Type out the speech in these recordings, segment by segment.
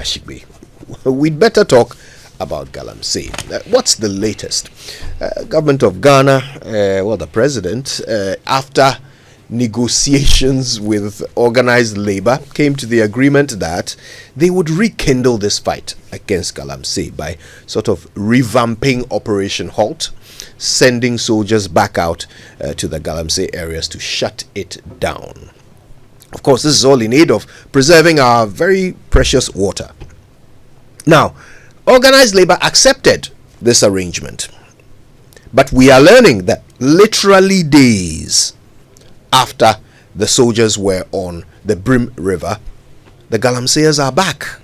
Ashigbe. We'd better talk about Galamsey. What's the latest? Government of Ghana, the president, after negotiations with organized labor, came to the agreement that they would rekindle this fight against Galamsey by sort of revamping Operation Halt, sending soldiers back out to the Galamsey areas to shut it down. Of course, this is all in aid of preserving our very precious water. Now, organized labor accepted this arrangement, but we are learning that literally days after the soldiers were on the Brim River, the Galamseyers are back.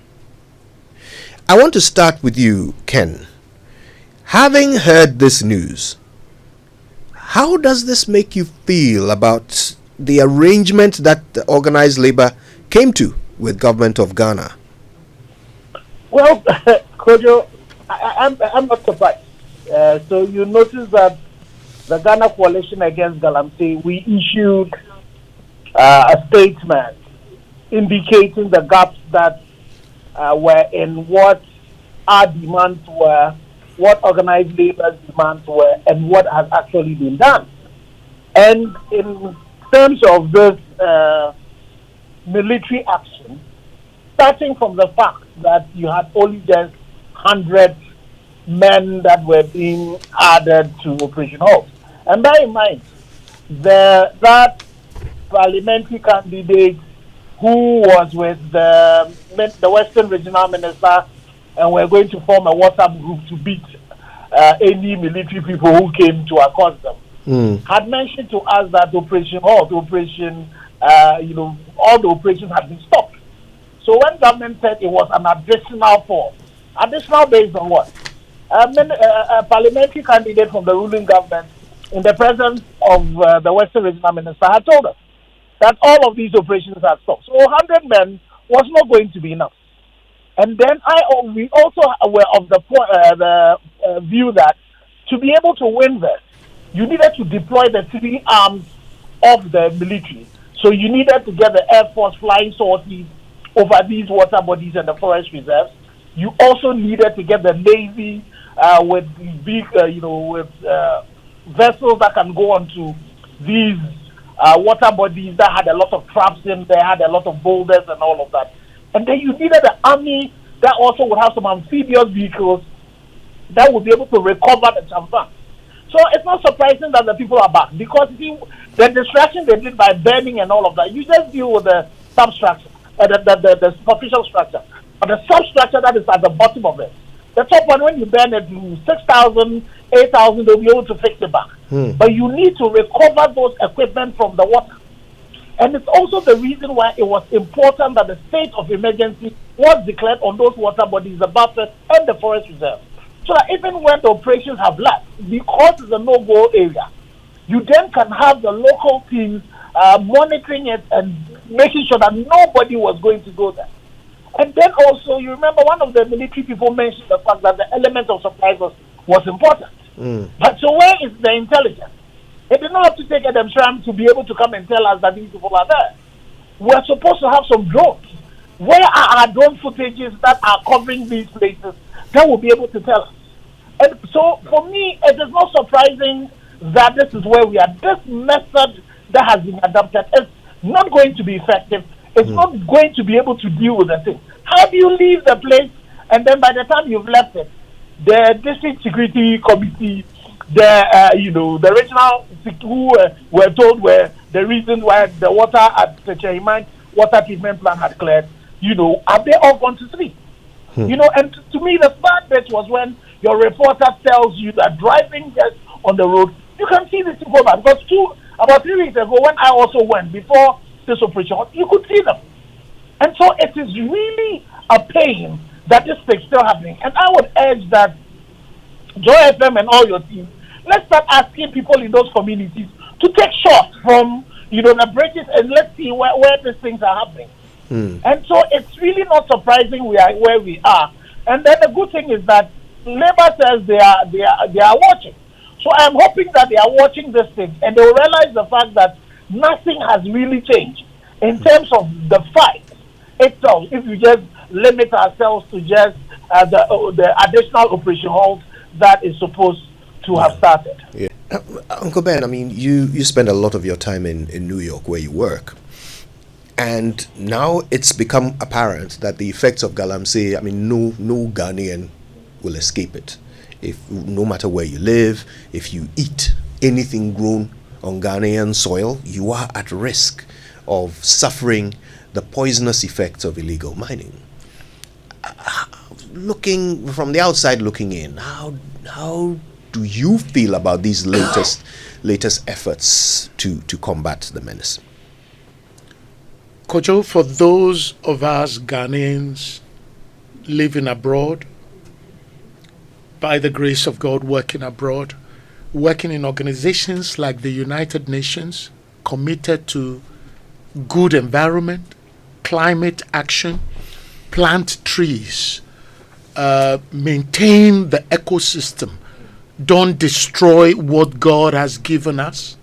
I want to start with you, Ken. Having heard this news, how does this make you feel about the arrangement that the organized labor came to with government of Ghana? Well, Kojo, I'm not surprised. So you notice that the Ghana Coalition Against Galamsey, we issued a statement indicating the gaps that were in what our demands were, what organized labor's demands were, and what has actually been done. And in terms of this military action, starting from the fact that you had only just 100 men that were being added to Operation Halt. And bear in mind, that parliamentary candidate who was with the Western Regional Minister, and we're going to form a WhatsApp group to beat any military people who came to accost them, had mentioned to us that Operation Halt, all the operations had been stopped. So when government said it was an additional force, additional based on what? A parliamentary candidate from the ruling government, in the presence of the Western Regional Minister, had told us that all of these operations had stopped. So 100 men was not going to be enough. And then we also were of the view that to be able to win this, you needed to deploy the 3 arms of the military. So you needed to get the Air Force flying sorties over these water bodies and the forest reserves. You also needed to get the Navy with big, vessels that can go onto these water bodies that had a lot of traps in there, had a lot of boulders and all of that. And then you needed the army that also would have some amphibious vehicles that would be able to recover the champagne. So it's not surprising that the people are back, because the distraction they did by burning and all of that, you just deal with the substructure, the superficial structure. But the substructure that is at the bottom of it, the top one, when you burn it, 6,000, 8,000, they'll be able to fix it back. But you need to recover those equipment from the water. And it's also the reason why it was important that the state of emergency was declared on those water bodies, the buffers, and the forest reserve. So that even when the operations have lapsed, because it's a no-go area, you then can have the local teams monitoring it and making sure that nobody was going to go there. And then also, you remember one of the military people mentioned the fact that the element of surprise was important. But so where is the intelligence? It did not have to take Adam Shram to be able to come and tell us that these people are there. We're supposed to have some drones. Where are our drone footages that are covering these places that will be able to tell us? And so for me, it is not surprising that this is where we are. This method that has been adopted is not going to be effective. It's not going to be able to deal with the thing. How do you leave the place, and then by the time you've left it, the district security committee, the regional who were told were the reason why the water at the Chaiman water treatment plant had cleared, are they all gone to sleep? And to me, the bad bit was when your reporter tells you that driving just on the road, you can see these people back. Because about 3 weeks ago, when I also went before this operation, you could see them. And so it is really a pain that this thing is still happening. And I would urge that Joy FM and all your team, let's start asking people in those communities to take shots from the bridges, and let's see where these things are happening. And so it's really not surprising we are where we are. And then the good thing is that Labour says they are watching. So I'm hoping that they are watching this thing and they will realize the fact that nothing has really changed in terms of the fight itself. If you just limit ourselves to just the additional operation halt that is supposed to have started. Yeah. Uncle Ben, I mean, you spend a lot of your time in New York where you work. And now it's become apparent that the effects of Galamsey, I mean, no Ghanaian will escape it. No matter where you live, if you eat anything grown on Ghanaian soil, you are at risk of suffering the poisonous effects of illegal mining. Looking from the outside looking in, how do you feel about these latest efforts to combat the menace? Kojo, for those of us Ghanaians living abroad, by the grace of God, working abroad, working in organizations like the United Nations, committed to good environment, climate action, plant trees, maintain the ecosystem, don't destroy what God has given us.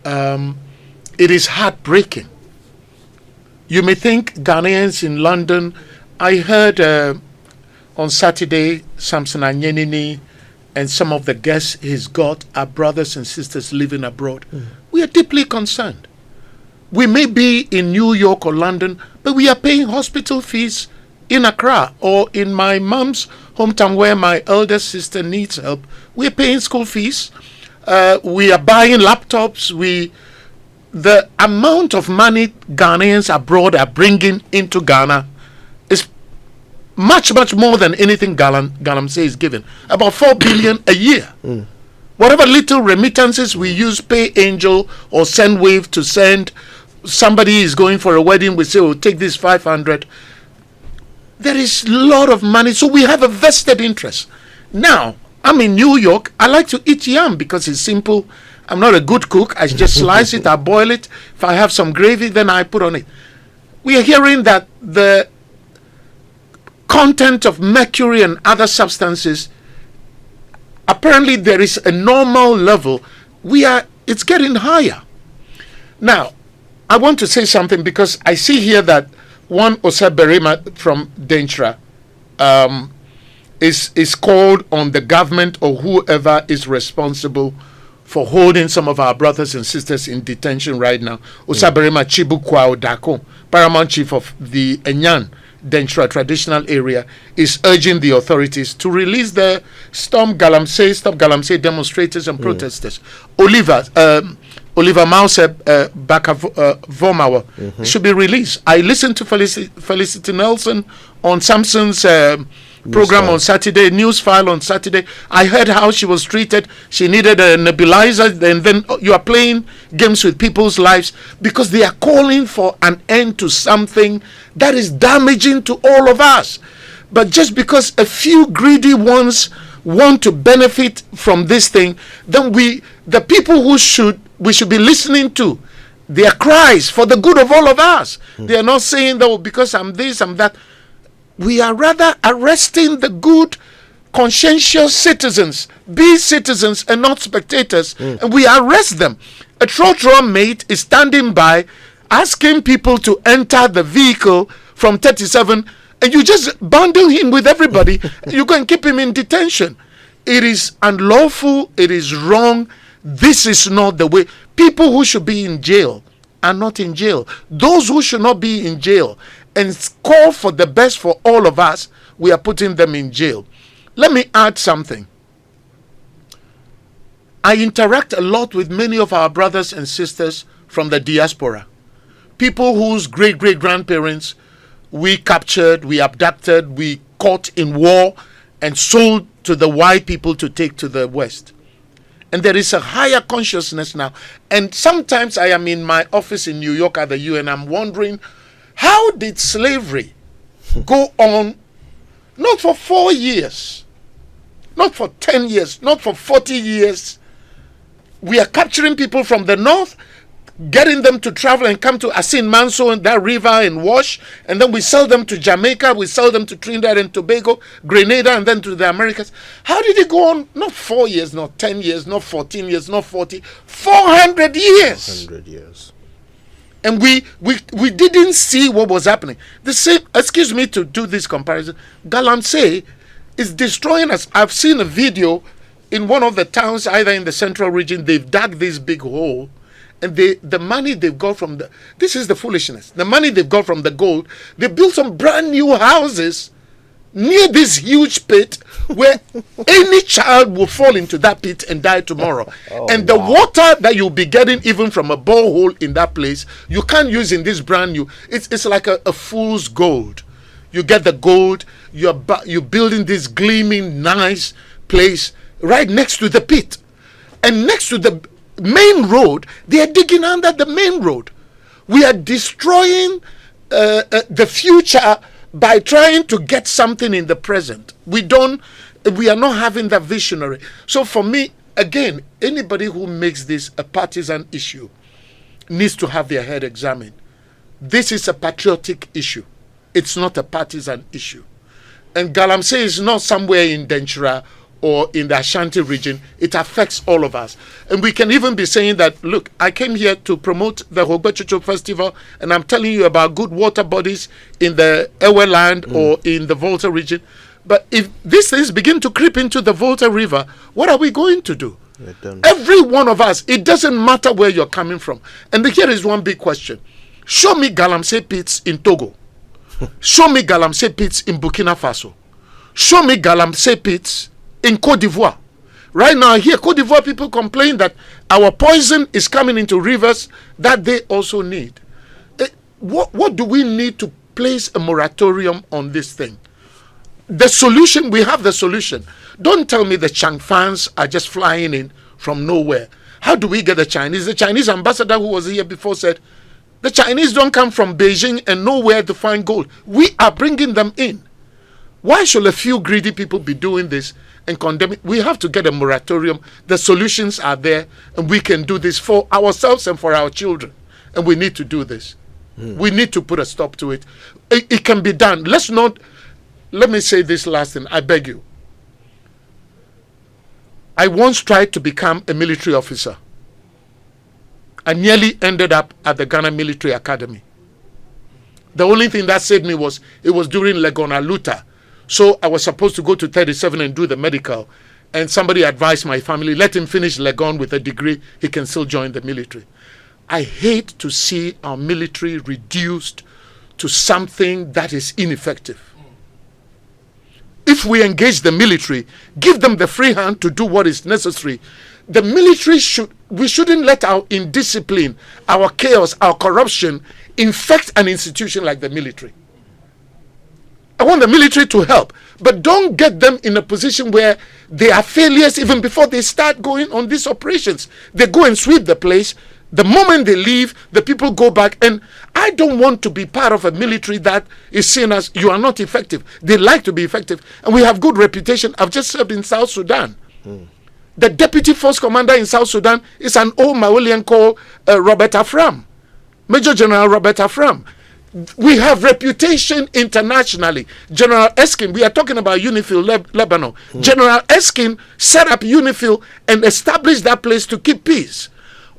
It is heartbreaking. You may think Ghanaians in London, I heard on Saturday, Samson Anyenini and some of the guests he's got are brothers and sisters living abroad. We are deeply concerned. We may be in New York or London, but we are paying hospital fees in Accra or in my mom's hometown where my eldest sister needs help. We are paying school fees. We are buying laptops. The amount of money Ghanaians abroad are bringing into Ghana is much, much more than anything Galamsey is giving. About 4 billion a year. Whatever little remittances we use, pay Angel or send Wave to send. Somebody is going for a wedding, we say, take this 500. There is a lot of money, so we have a vested interest. Now, I'm in New York. I like to eat yam because it's simple. I'm not a good cook. I just slice it, I boil it. If I have some gravy, then I put on it. We are hearing that the content of mercury and other substances, apparently there is a normal level. It's getting higher. Now, I want to say something because I see here that one Osa Berema from Denchra is called on the government or whoever is responsible for holding some of our brothers and sisters in detention right now. Osa Berema Chibukwa Odako, Paramount Chief of the Enyan Denchra traditional area, is urging the authorities to release the Stop Galamsey demonstrators and protesters. Oliver Mouse Vomawa should be released. I listened to Felicity Nelson on Samson's program on Saturday, news file on Saturday. I heard how she was treated. She needed a nebulizer, and then you are playing games with people's lives because they are calling for an end to something that is damaging to all of us. But just because a few greedy ones want to benefit from this thing, then the people we should be listening to their cries for the good of all of us. They are not saying that because I'm this, I'm that. We are rather arresting the good, conscientious citizens. Be citizens and not spectators. And we arrest them. A trotro mate is standing by asking people to enter the vehicle from 37, and you just bundle him with everybody. You go and keep him in detention. It is unlawful. It is wrong. This is not the way. People who should be in jail are not in jail. Those who should not be in jail and call for the best for all of us, we are putting them in jail. Let me add something. I interact a lot with many of our brothers and sisters from the diaspora. People whose great-great-grandparents we captured, we abducted, we caught in war and sold to the white people to take to the West. And there is a higher consciousness now. And sometimes I am in my office in New York at the UN. I'm wondering, how did slavery go on, not for 4 years, not for 10 years, not for 40 years? We are capturing people from the north, getting them to travel and come to Asin Manso and that river and wash, and then we sell them to Jamaica, we sell them to Trinidad and Tobago, Grenada, and then to the Americas. How did it go on? Not 4 years, not 10 years, not 14 years, not 40, 400 years. 400 years. And we didn't see what was happening. The same, excuse me to do this comparison, Galamsey is destroying us. I've seen a video in one of the towns, either in the central region, they've dug this big hole, and the money they've got from this is the foolishness. The money they've got from the gold, they built some brand new houses near this huge pit where any child will fall into that pit and die tomorrow. And the water that you'll be getting even from a borehole in that place, you can't use in this brand new. It's like a fool's gold. You get the gold, you're building this gleaming, nice place right next to the pit. And next to the main road, they are digging under the main road. We are destroying the future by trying to get something in the present. We are not having that visionary. So for me, again, anybody who makes this a partisan issue needs to have their head examined. This is a patriotic issue. It's not a partisan issue. And Galamsey is not somewhere in Denchira or in the Ashanti region. It affects all of us. And we can even be saying that, look, I came here to promote the Hogbechucho Festival, and I'm telling you about good water bodies in the Ewe land or in the Volta region. But if these things begin to creep into the Volta River, what are we going to do? Every one of us, it doesn't matter where you're coming from. And here is one big question. Show me Galamsey pits in Togo. Show me Galamsey pits in Burkina Faso. Show me Galamsey pits in Cote d'Ivoire. Right now, here, Cote d'Ivoire people complain that our poison is coming into rivers that they also need. What do we need to place a moratorium on this thing? The solution, we have the solution. Don't tell me the Changfans are just flying in from nowhere. How do we get the Chinese? The Chinese ambassador who was here before said, the Chinese don't come from Beijing and nowhere to find gold. We are bringing them in. Why should a few greedy people be doing this and condemning? We have to get a moratorium. The solutions are there, and we can do this for ourselves and for our children. And we need to do this. We need to put a stop to it. It can be done. Let me say this last thing. I beg you. I once tried to become a military officer. I nearly ended up at the Ghana Military Academy. The only thing that saved me was it was during Legona Luta. So I was supposed to go to 37 and do the medical. And somebody advised my family, let him finish Legon with a degree. He can still join the military. I hate to see our military reduced to something that is ineffective. If we engage the military, give them the free hand to do what is necessary. The military we shouldn't let our indiscipline, our chaos, our corruption infect an institution like the military. I want the military to help, but don't get them in a position where they are failures even before they start going on these operations. They go and sweep the place. The moment they leave, the people go back. And I don't want to be part of a military that is seen as you are not effective. They like to be effective. And we have good reputation. I've just served in South Sudan. The deputy force commander in South Sudan is an old Malian called Robert Afram, Major General Robert Afram. We have reputation internationally. General Eskin, we are talking about UNIFIL Lebanon. General Eskin set up UNIFIL and established that place to keep peace.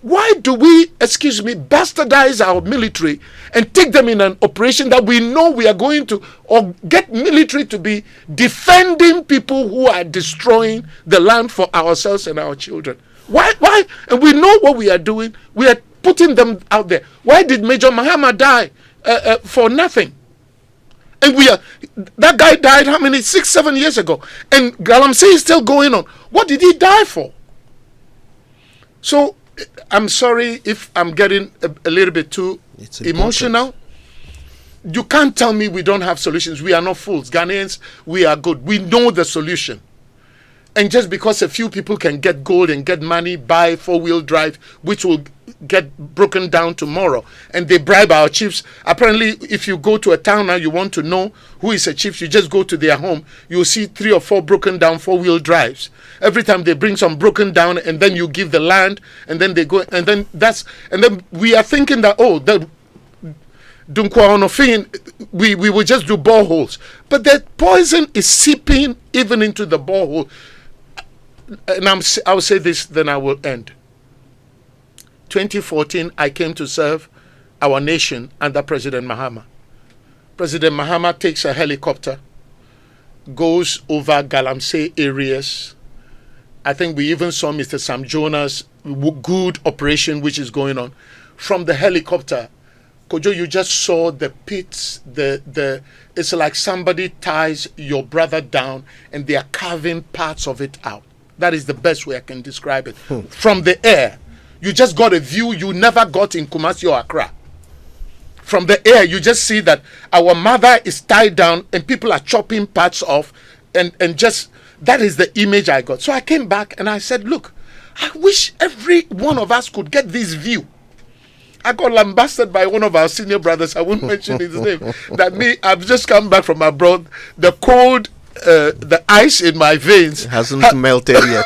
Why do we, bastardize our military and take them in an operation that we know we are going to, or get military to be defending people who are destroying the land for ourselves and our children? Why? And we know what we are doing. We are putting them out there. Why did Major Mahama die for nothing? And that guy died how many? 6-7 years ago. And Galamsey is still going on. What did he die for? So, I'm sorry if I'm getting a little bit too emotional. You can't tell me we don't have solutions. We are not fools. Ghanaians, we are good. We know the solution. And just because a few people can get gold and get money, buy four-wheel drive, which will get broken down tomorrow, and they bribe our chiefs. Apparently, if you go to a town now, you want to know who is a chief, you just go to their home. You'll see 3 or 4 broken down four-wheel drives. Every time they bring some broken down, and then you give the land, and then they go, and then we are thinking that, we will just do boreholes. But the poison is seeping even into the borehole. And I'll say this, then I will end. 2014, I came to serve our nation under President Mahama. President Mahama takes a helicopter, goes over Galamsey areas. I think we even saw Mr. Sam Jonah's good operation which is going on. From the helicopter, Kojo, you just saw the pits, it's like somebody ties your brother down and they are carving parts of it out. That is the best way I can describe it. From the air, you just got a view you never got in Kumasi or Accra. From the air, you just see that our mother is tied down and people are chopping parts off, and just, that is the image I got. So I came back and I said, look, I wish every one of us could get this view. I got lambasted by one of our senior brothers, I won't mention his name, that I've just come back from abroad, the cold, the ice in my veins hasn't melted yet.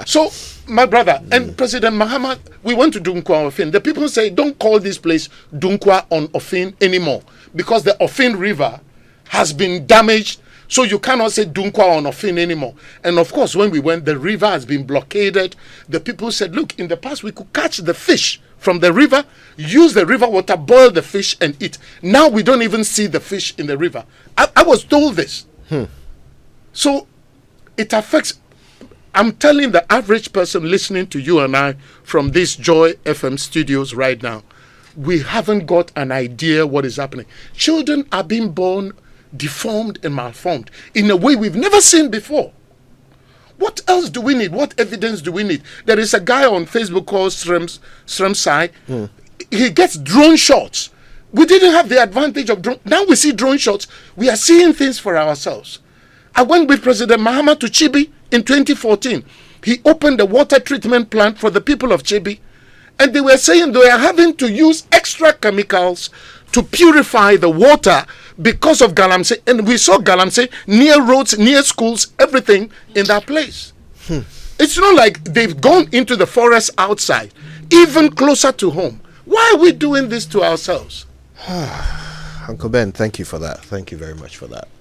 So, my brother, and President Mahama, we went to Dunkwa on Ofin. The people say, don't call this place Dunkwa on Ofin anymore, because the Ofin River has been damaged, so you cannot say Dunkwa on Ofin anymore. And of course, when we went, the river has been blockaded. The people said, look, in the past, we could catch the fish from the river, use the river water, boil the fish and eat. Now we don't even see the fish in the river. I was told this. So it affects, I'm telling the average person listening to you and I from this Joy FM studios right now, we haven't got an idea what is happening. Children are being born deformed and malformed in a way we've never seen before. What else do we need? What evidence do we need? There is a guy on Facebook called Sremsai. He gets drone shots. We didn't have the advantage of drone. Now we see drone shots. We are seeing things for ourselves. I went with President Mahama to Chibi in 2014. He opened a water treatment plant for the people of Chibi. And they were saying they are having to use extra chemicals to purify the water because of Galamsey. And we saw Galamsey near roads, near schools, everything in that place. It's not like they've gone into the forest outside, even closer to home. Why are we doing this to ourselves? Uncle Ben, thank you for that. Thank you very much for that.